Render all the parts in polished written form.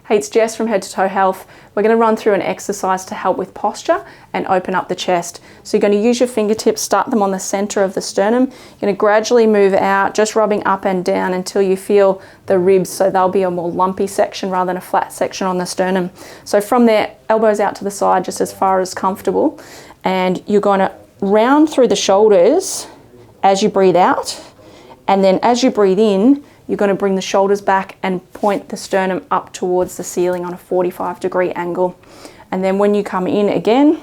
Hey, it's Jess from Head to Toe Health. We're going to run through an exercise to help with posture and open up the chest. So you're going to use your fingertips, start them on the center of the sternum. You're going to gradually move out, just rubbing up and down until you feel the ribs, so they'll be a more lumpy section rather than a flat section on the sternum. So from there, elbows out to the side, just as far as comfortable. And you're going to round through the shoulders as you breathe out. And then as you breathe in, you're going to bring the shoulders back and point the sternum up towards the ceiling on a 45-degree angle. And then when you come in again,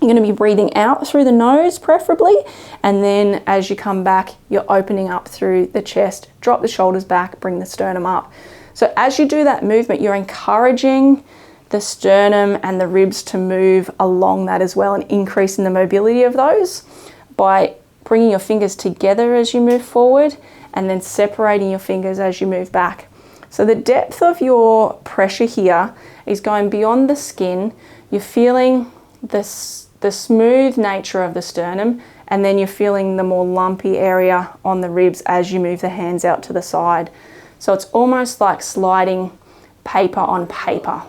you're going to be breathing out through the nose preferably. And then as you come back, you're opening up through the chest. Drop the shoulders back, bring the sternum up. So as you do that movement, you're encouraging the sternum and the ribs to move along that as well, and increasing the mobility of those by bringing your fingers together as you move forward and then separating your fingers as you move back. So the depth of your pressure here is going beyond the skin. You're feeling the smooth nature of the sternum, and then you're feeling the more lumpy area on the ribs as you move the hands out to the side. So it's almost like sliding paper on paper.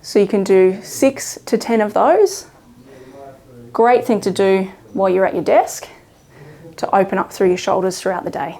So you can do 6 to 10 of those. Great thing to do while you're at your desk to open up through your shoulders throughout the day.